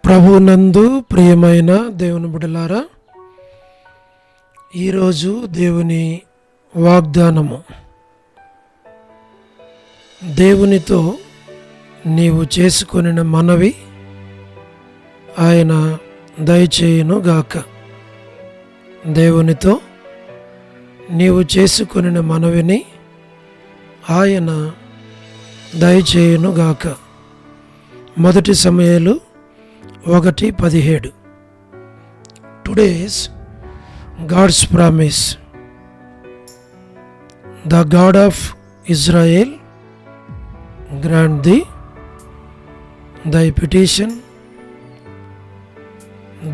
ప్రభునందు ప్రియమైన దేవుని బిడ్డలారా, ఈరోజు దేవుని వాగ్దానము. దేవునితో నీవు చేసుకొనిన మనవి ఆయన దయచేయును గాక. దేవునితో నీవు చేసుకొనిన మనవిని ఆయన దయచేయును గాక. 1 సమూయేలు 1:17. Today's God's promise. The God of Israel grant thee thy petition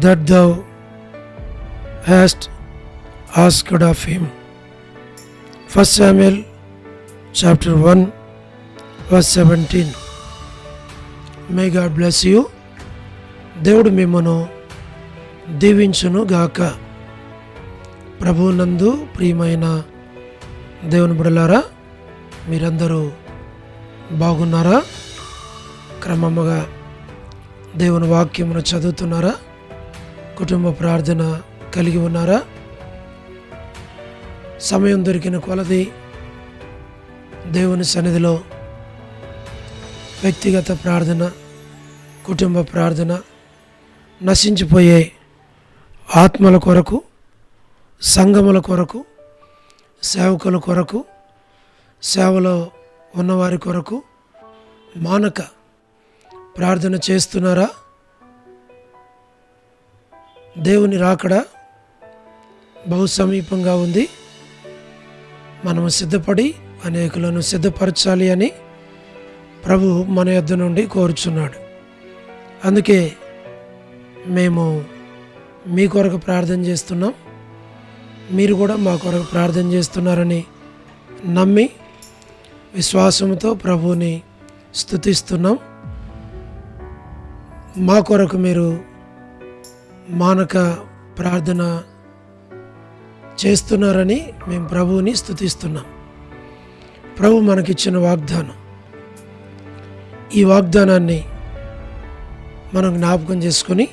that thou hast asked of him. 1 Samuel chapter 1 verse 17. May God bless you. దేవుడు మిమ్మను దీవించును గాక. ప్రభువునందు ప్రియమైన దేవుని బిడ్డలారా, మీరందరూ బాగున్నారా? క్రమముగా దేవుని వాక్యమును చదువుతున్నారా? కుటుంబ ప్రార్థన కలిగి ఉన్నారా? సమయం దొరికిన కొలది దేవుని సన్నిధిలో వ్యక్తిగత ప్రార్థన, కుటుంబ ప్రార్థన, నశించిపోయే ఆత్మల కొరకు, సంఘముల కొరకు, సేవకుల కొరకు, సేవలో ఉన్నవారి కొరకు మానక ప్రార్థన చేస్తున్నారా? దేవుని రాకడ బహు సమీపంగా ఉంది. మనము సిద్ధపడి అనేకులను సిద్ధపరచాలి అని ప్రభు మన యొద్ద నుండి కోరుచున్నాడు. అందుకే మేము మీ కొరకు ప్రార్థన చేస్తున్నాం. మీరు కూడా మా కొరకు ప్రార్థన చేస్తున్నారని నమ్మి విశ్వాసంతో ప్రభువుని స్తుతిస్తున్నాం. మా కొరకు మీరు మానక ప్రార్థన చేస్తున్నారని మేము ప్రభువుని స్తుతిస్తున్నాం. ప్రభు మనకిచ్చిన వాగ్దానం, ఈ వాగ్దానాన్ని మనం జ్ఞాపకం చేసుకొని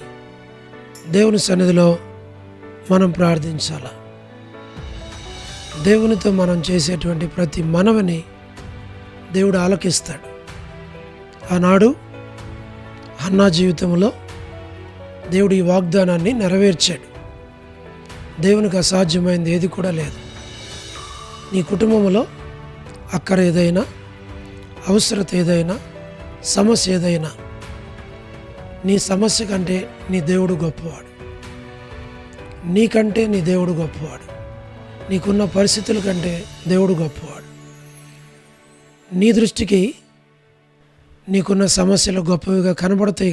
దేవుని సన్నిధిలో మనం ప్రార్థించాలి. దేవునితో మనం చేసేటువంటి ప్రతి మనవిని దేవుడు ఆలకిస్తాడు. ఆనాడు హన్నా జీవితంలో దేవుడు ఈ వాగ్దానాన్ని నెరవేర్చాడు. దేవునికి అసాధ్యమైంది ఏది కూడా లేదు. నీ కుటుంబంలో అక్కర ఏదైనా, అవసరత ఏదైనా, సమస్య ఏదైనా, నీ సమస్య కంటే నీ దేవుడు గొప్పవాడు. నీకంటే నీ దేవుడు గొప్పవాడు. నీకున్న పరిస్థితుల కంటే దేవుడు గొప్పవాడు. నీ దృష్టికి నీకున్న సమస్యలు గొప్పవిగా కనబడతాయి,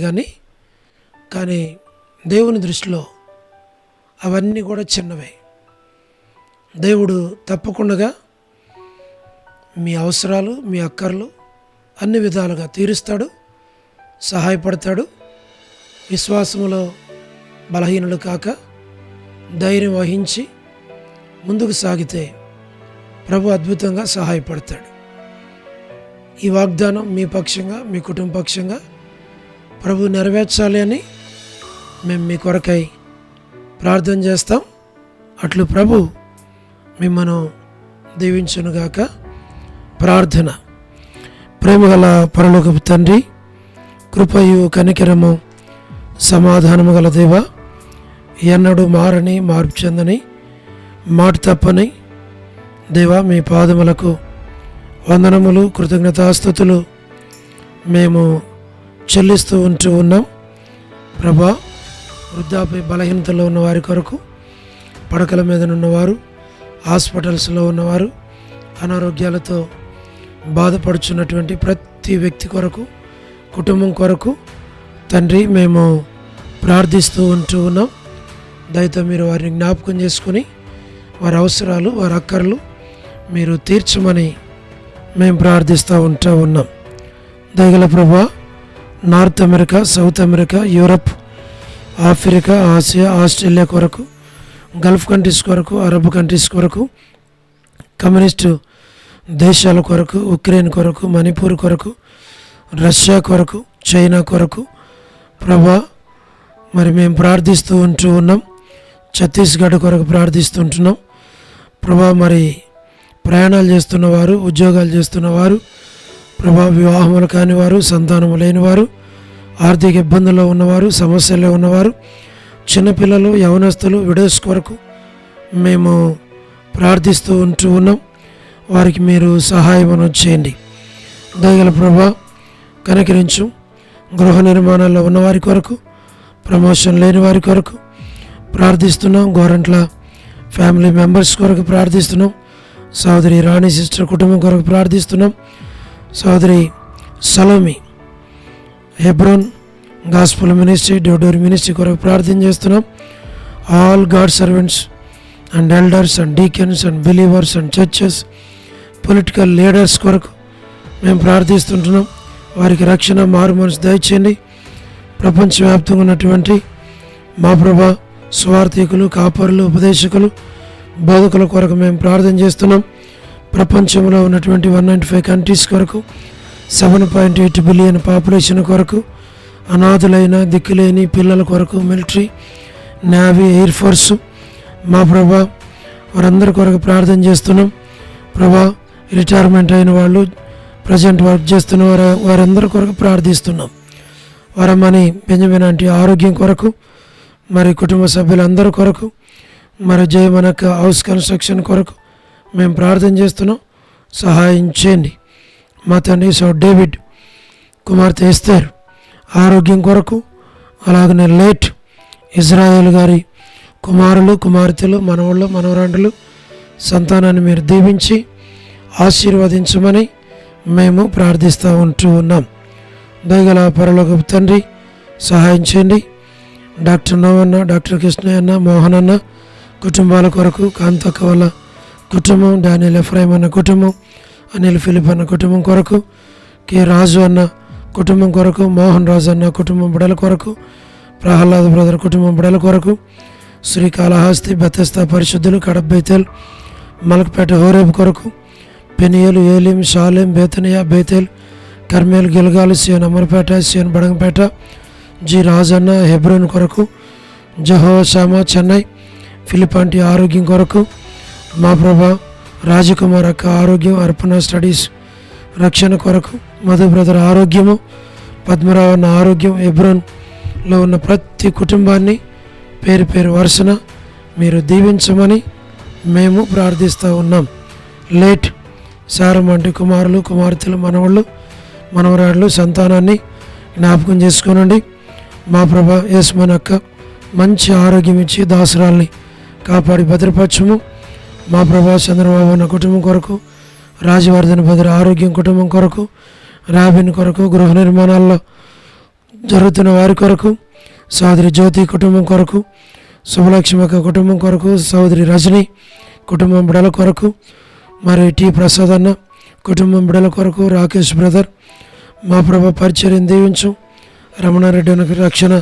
కానీ దేవుని దృష్టిలో అవన్నీ కూడా చిన్నవే. దేవుడు తప్పకుండా మీ అవసరాలు, మీ అక్కర్లు అన్ని విధాలుగా తీరుస్తాడు, సహాయపడతాడు. విశ్వాసములో బలహీనులు కాక ధైర్యం వహించి ముందుకు సాగితే ప్రభు అద్భుతంగా సహాయపడతాడు. ఈ వాగ్దానం మీ పక్షంగా, మీ కుటుంబ పక్షంగా ప్రభు నెరవేర్చాలి అని మేము మీ కొరకై ప్రార్థన చేస్తాం. అట్లు ప్రభు మిమ్మను దీవించునుగాక. ప్రార్థన. ప్రేమగల పరలోకపు తండ్రి, కృపయు కనికరము సమాధానము గల దేవ, ఎన్నడూ మారని, మార్పు చెందని, మాట తప్పని దేవా, మీ పాదములకు వందనములు, కృతజ్ఞతాస్తుతులు మేము చెల్లిస్తూ ఉన్నాం. ప్రభా, వృద్ధాప్య బలహీనతలో ఉన్న వారి కొరకు, పడకల మీద ఉన్నవారు, హాస్పిటల్స్లో ఉన్నవారు, అనారోగ్యాలతో బాధపడుచున్నటువంటి ప్రతి వ్యక్తి కొరకు, కుటుంబం కొరకు తండ్రి మేము ప్రార్థిస్తూ ఉన్నాం. దయతో మీరు వారిని జ్ఞాపకం చేసుకుని వారి అవసరాలు, వారి అక్కర్లు మీరు తీర్చమని మేము ప్రార్థిస్తూ ఉన్నాం. దయగల ప్రభా, north America, south America, Europe, Africa, Asia, Australia కొరకు, గల్ఫ్ కంట్రీస్ కొరకు, అరబ్ కంట్రీస్ కొరకు, కమ్యూనిస్టు దేశాల కొరకు, ఉక్రెయిన్ కొరకు, మణిపూర్ కొరకు, రష్యా కొరకు, చైనా కొరకు ప్రభా, మరి మేము ప్రార్థిస్తూ ఉన్నాం. ఛత్తీస్గఢ్ కొరకు ప్రార్థిస్తుంటున్నాం ప్రభా. మరి ప్రయాణాలు చేస్తున్నవారు, ఉద్యోగాలు చేస్తున్నవారు ప్రభా, వివాహములు కానివారు, సంతానము లేనివారు, ఆర్థిక ఇబ్బందుల్లో ఉన్నవారు, సమస్యల్లో ఉన్నవారు, చిన్నపిల్లలు, యవనస్తులు, విడోస్ కొరకు మేము ప్రార్థిస్తూ ఉన్నాం. వారికి మీరు సహాయం చేయండి. దయగల ప్రభా కనికరించు. గృహ నిర్మాణాల్లో ఉన్నవారి కొరకు, ప్రమోషన్ లేని వారి కొరకు ప్రార్థిస్తున్నాం. గోరంట్ల ఫ్యామిలీ మెంబర్స్ కొరకు ప్రార్థిస్తున్నాం. సోదరి రాణి సిస్టర్ కుటుంబం కొరకు ప్రార్థిస్తున్నాం. సోదరి సలోమి హెబ్రోన్ గాస్పుల్ మినిస్ట్రీ, డోడోరి మినిస్ట్రీ కొరకు ప్రార్థన చేస్తున్నాం. All God servants and elders and deacons and believers and churches, political leaders కొరకు మేము ప్రార్థిస్తుంటున్నాం. వారికి రక్షణ, మారు మనసు దయచేయండి. ప్రపంచవ్యాప్తంగా ఉన్నటువంటి మా ప్రభా స్వార్థికులు, కాపరులు, ఉపదేశకులు, బోధకుల కొరకు మేము ప్రార్థన చేస్తున్నాం. ప్రపంచంలో ఉన్నటువంటి 195 కంట్రీస్ కొరకు, 7.8 బిలియన్ పాపులేషన్ కొరకు, అనాథులైన దిక్కులేని పిల్లల కొరకు, మిలిటరీ, నేవీ, ఎయిర్ ఫోర్సు మా ప్రభా వారందరి కొరకు ప్రార్థన చేస్తున్నాం. ప్రభా రిటైర్మెంట్ అయిన వాళ్ళు, ప్రజెంట్ వర్క్ చేస్తున్న వారందరి కొరకు ప్రార్థిస్తున్నాం. వరమని బెంజమిన్ ఆంటీ ఆరోగ్యం కొరకు, మరి కుటుంబ సభ్యులందరి కొరకు, మరి జయమనక హౌస్ కన్స్ట్రక్షన్ కొరకు మేము ప్రార్థన చేస్తున్నాం. సహాయం చేయండి. మా తండ్రి డేవిడ్ కుమార్తె ఎస్తేర్ ఆరోగ్యం కొరకు, అలాగనే లేట్ ఇజ్రాయేల్ గారి కుమారులు, కుమార్తెలు, మనవళ్ళు, మనవరాండ్రులు సంతానాన్ని మీరు దీవించి ఆశీర్వదించమని మేము ప్రార్థిస్తూ ఉన్నాం. దయగల పరలోకపు తండ్రి సహాయం చేయండి. డాక్టర్ నవన్న, డాక్టర్ కృష్ణయ్య అన్న, మోహన్ అన్న కుటుంబాల కొరకు, కాంతక్క వాళ్ళ కుటుంబం, డానియల్ ఎఫ్రాయిం అన్న కుటుంబం, అనిల్ ఫిలిప్ అన్న కుటుంబం కొరకు, కె రాజు అన్న కుటుంబం కొరకు, మోహన్ రాజు అన్న కుటుంబం బిడల కొరకు, ప్రహ్లాద్ బ్రదర్ కుటుంబం బిడల కొరకు, శ్రీకాళహస్తి, బెతస్తా పరిశుద్ధులు, కడప, బేతేల్, మలక్పేట, హోరేబ్ కొరకు, పెనియలు, ఏలిం, షాలేం, బేతనియా, బేతేల్, కర్మేల్, గిల్గాలు, సియోన్ అమర్పేట, సియోన్ బడంగపేట, జి రాజన్న హెబ్రోన్ కొరకు, జహోషామా చెన్నై, ఫిలిపాంటి ఆరోగ్యం కొరకు, మా ప్రభా రాజకుమార్ అక్క ఆరోగ్యం, అర్పణ స్టడీస్ రక్షణ కొరకు, మధు బ్రదర్ ఆరోగ్యము, పద్మరావు అన్న ఆరోగ్యం, హెబ్రోన్లో ఉన్న ప్రతి కుటుంబాన్ని పేరు పేరు వరుసన మీరు దీవించమని మేము ప్రార్థిస్తూ ఉన్నాం. లేట్ సారమంటి కుమారులు, కుమార్తెలు, మనవళ్ళు, మనవరాళ్ళు సంతానాన్ని జ్ఞాపకం చేసుకోనండి. మా ప్రభా యేసుమన్ అక్క మంచి ఆరోగ్యం ఇచ్చి దాసరాల్ని కాపాడి భద్రపరచము. మా ప్రభా చంద్రబాబు అన్న కుటుంబం కొరకు, రాజవర్ధన్ భద్ర ఆరోగ్యం కుటుంబం కొరకు, రాబిన్ కొరకు, గృహ నిర్మాణాల్లో జరుగుతున్న వారి కొరకు, సోదరి జ్యోతి కుటుంబం కొరకు, శుభలక్ష్మి అక్క కుటుంబం కొరకు, సోదరి రజని కుటుంబం బిడల కొరకు, మరి టి ప్రసాద్ అన్న కుటుంబం బిడల కొరకు, రాకేష్ బ్రదర్ మా ప్రభా పరిచర్యను దీవించు. రమణారెడ్డి అన్న రక్షణ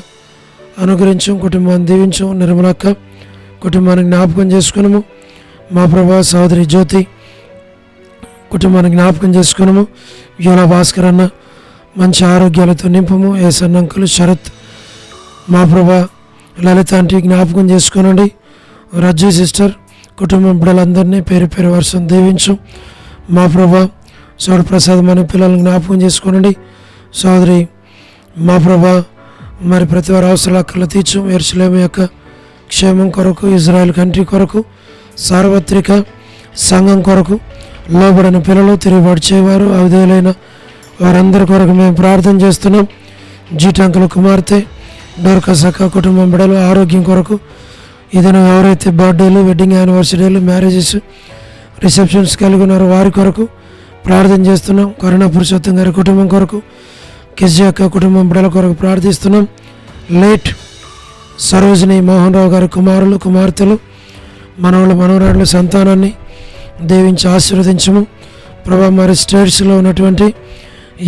అనుగ్రహించు, కుటుంబాన్ని దీవించు. నిర్మలక్క కుటుంబాన్ని జ్ఞాపకం చేసుకున్నాము. మా ప్రభా సోదరి జ్యోతి కుటుంబాన్ని జ్ఞాపకం చేసుకున్నాము. యోలా భాస్కర్ అన్న మంచి ఆరోగ్యాలతో నింపము. ఏసన్న అంకులు, శరత్, మా ప్రభా లలిత ఆంటీ జ్ఞాపకం చేసుకోనండి. రజ్జీ సిస్టర్ కుటుంబం బిడ్డలందరినీ పేరు పేరు వర్షం దీవించు. మా ప్రభా సోడు ప్రసాద్ మన పిల్లలను జ్ఞాపకం చేసుకోనండి. సోదరి మా ప్రభా మరి ప్రతి వారి అవసరాల అక్కలు తీర్చు. యెరూషలేము యొక్క క్షేమం కొరకు, ఇజ్రాయెల్ కంట్రీ కొరకు, సార్వత్రిక సంఘం కొరకు, లోబడిన పిల్లలు, తిరుగుబాటు చేయవారు, అవిధేయులైన వారందరి కొరకు మేము ప్రార్థన చేస్తున్నాం. జీటంకుల కుమార్తె డోర్కసక్క కుటుంబం బిడలు ఆరోగ్యం కొరకు, ఏదైనా ఎవరైతే బర్త్డేలు, వెడ్డింగ్ యానివర్సరీలు, మ్యారేజెస్, రిసెప్షన్స్ కలిగి ఉన్నారో వారి కొరకు ప్రార్థన చేస్తున్నాం. కరుణ పురుషోత్తం గారి కుటుంబం కొరకు, కిజ్జి అక్క కుటుంబం బిడల కొరకు ప్రార్థిస్తున్నాం. లేట్ సరోజిని మోహన్ రావు గారి కుమారులు, కుమార్తెలు, మనవళ్ళు, మనవరాళ్ళు సంతానాన్ని దీవించి ఆశీర్వదించము. ప్రభా మరి స్టేట్స్లో ఉన్నటువంటి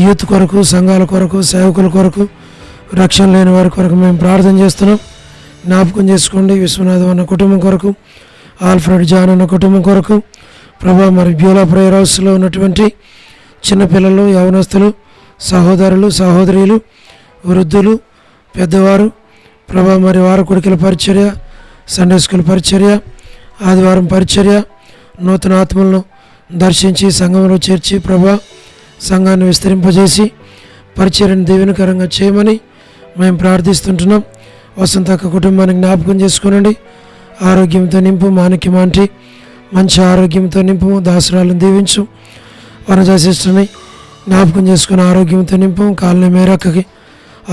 యూత్ కొరకు, సంఘాల కొరకు, సేవకుల కొరకు, రక్షణ లేని వారి కొరకు మేము ప్రార్థన చేస్తున్నాం. జ్ఞాపకం చేసుకోండి. విశ్వనాథం అన్న కుటుంబం కొరకు, ఆల్ఫ్రెడ్ జాన్ అన్న కుటుంబం కొరకు, ప్రభా మరి బ్యూలా ప్రేయర్ హౌస్లో ఉన్నటువంటి చిన్నపిల్లలు, యవనస్తులు, సహోదరులు, సహోదరీలు, వృద్ధులు, పెద్దవారు ప్రభా మరి వారకొడికల పరిచర్య, సండే స్కూల్ పరిచర్య, ఆదివారం పరిచర్య, నూతన ఆత్మలను దర్శించి సంఘంలో చేర్చి ప్రభా సంఘాన్ని విస్తరింపజేసి పరిచర్యను దీవెనకరంగా చేయమని మేము ప్రార్థిస్తుంటున్నాం. వసంతక్క కుటుంబాన్ని జ్ఞాపకం చేసుకునండి, ఆరోగ్యంతో నింపు, మాణిక్యమాంటి మంచి ఆరోగ్యంతో నింపు, దాసరాలను దీవించు, వనజా సిస్టర్ని జ్ఞాపకం చేసుకుని ఆరోగ్యంతో నింపు, కాలనీ మేరక్కకి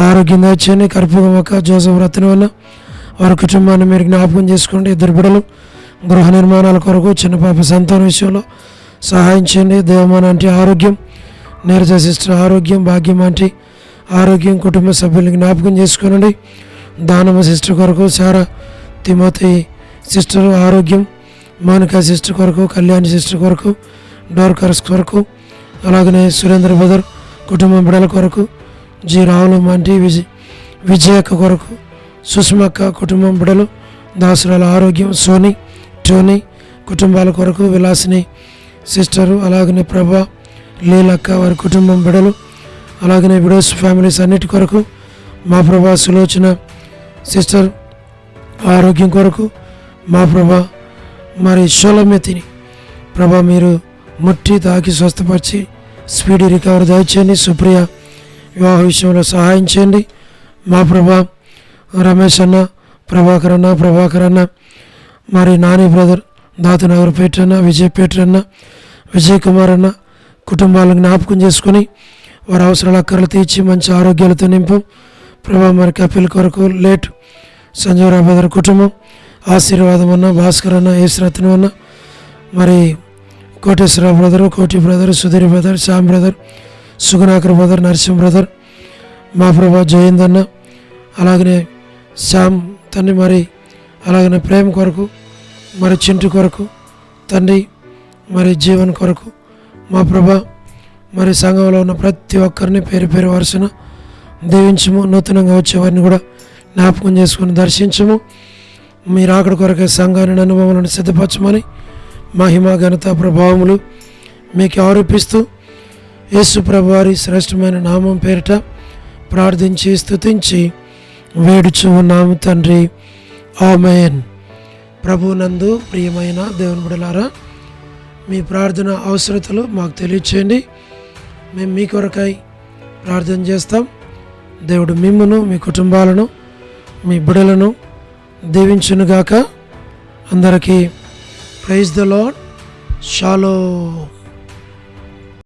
ఆరోగ్యం దయచేయండి, కర్పూగమక్క, జోసఫ్ రత్న వల్ల వారి కుటుంబాన్ని మీరు జ్ఞాపకం చేసుకోండి. 2 బిడ్డలు గృహ నిర్మాణాల కొరకు, చిన్న పాప సంతాన విషయంలో సహాయం చేయండి. దేవమాన అంటే ఆరోగ్యం, నీరజ సిస్టర్ ఆరోగ్యం, భాగ్యం అంటే ఆరోగ్యం, కుటుంబ సభ్యుల్ని జ్ఞాపకం చేసుకోనండి. దానమ్మ సిస్టర్ కొరకు, శారా తిమోతి సిస్టర్ ఆరోగ్యం, మౌనికా సిస్టర్ కొరకు, కళ్యాణి సిస్టర్ కొరకు, డోర్కర్స్ కొరకు, అలాగనే సురేంద్ర బ్రదర్ కుటుంబం బిడల కొరకు, జి రావులమ్మ అంటే విజయక్క కొరకు, సుష్మక్క కుటుంబం బిడలు, దాసురాల ఆరోగ్యం, సోని టోనీ కుటుంబాల కొరకు, విలాసిని సిస్టరు, అలాగనే ప్రభా లీలక్క వారి కుటుంబం బిడలు, అలాగనే విడోస్ ఫ్యామిలీస్ అన్నిటి కొరకు, మా ప్రభా సులోచన సిస్టర్ ఆరోగ్యం కొరకు, మా ప్రభా మరి షోలమెతిని ప్రభా మీరు ముట్టి తాకి స్వస్థపరిచి స్పీడీ రికవరీ దయచేయండి. సుప్రియ వివాహ విషయంలో సహాయం చేయండి. మా ప్రభా రమేష్ అన్న, ప్రభాకర్ అన్న, మరి నాని బ్రదర్, దాతనగర్ పేటన్న, విజయ్ విజయ్ కుమార్ అన్న కుటుంబాలను జ్ఞాపకం చేసుకుని వారి అవసరాల అక్కర్లు తీర్చి మంచి ఆరోగ్యాలతో నింపు. ప్రభా మరి కపిల్ కొరకు, లేట్ సంజీవరావు బ్రదర్ కుటుంబం ఆశీర్వాదం అన్న, భాస్కర్ అన్న, యేసురత్నం అన్న, మరి కోటేశ్వరరావు బ్రదరు, కోటి brother, Sudheer brother, Shyam brother, Sugunakar brother, Narasimha brother, మా ప్రభా జయంద్ అన్న, అలాగనే శ్యామ్ తండ్రి, మరి అలాగనే ప్రేమ కొరకు, మరి చింటు కొరకు తండ్రి, మరి జీవన్ కొరకు, మా ప్రభా మరి సంఘంలో ఉన్న ప్రతి ఒక్కరిని పేరు పేరు వరుసన దీవించము. నూతనంగా వచ్చేవారిని కూడా జ్ఞాపకం చేసుకుని దర్శించము. మీరు అక్కడి కొరకే సంఘాన్ని అనుభవాలను సిద్ధపరచమని మహిమ ఘనత ప్రభావములు మీకు ఆరోపిస్తూ యేసు ప్రభు వారి శ్రేష్టమైన నామం పేరిట ప్రార్థించి స్తుతించి వేడుచు ఉన్నాము తండ్రి, ఆమేన్. ప్రభునందు ప్రియమైన దేవుని బిడ్డలారా, మీ ప్రార్థన అవసరతలు మాకు తెలియచేయండి. మేము మీ కొరకై ప్రార్థన చేస్తాం. దేవుడు మిమ్మును, మీ కుటుంబాలను, మీ బిడ్డలను దీవించునుగాక. అందరికీ ప్రైజ్ ద లార్డ్. షాలోమ్.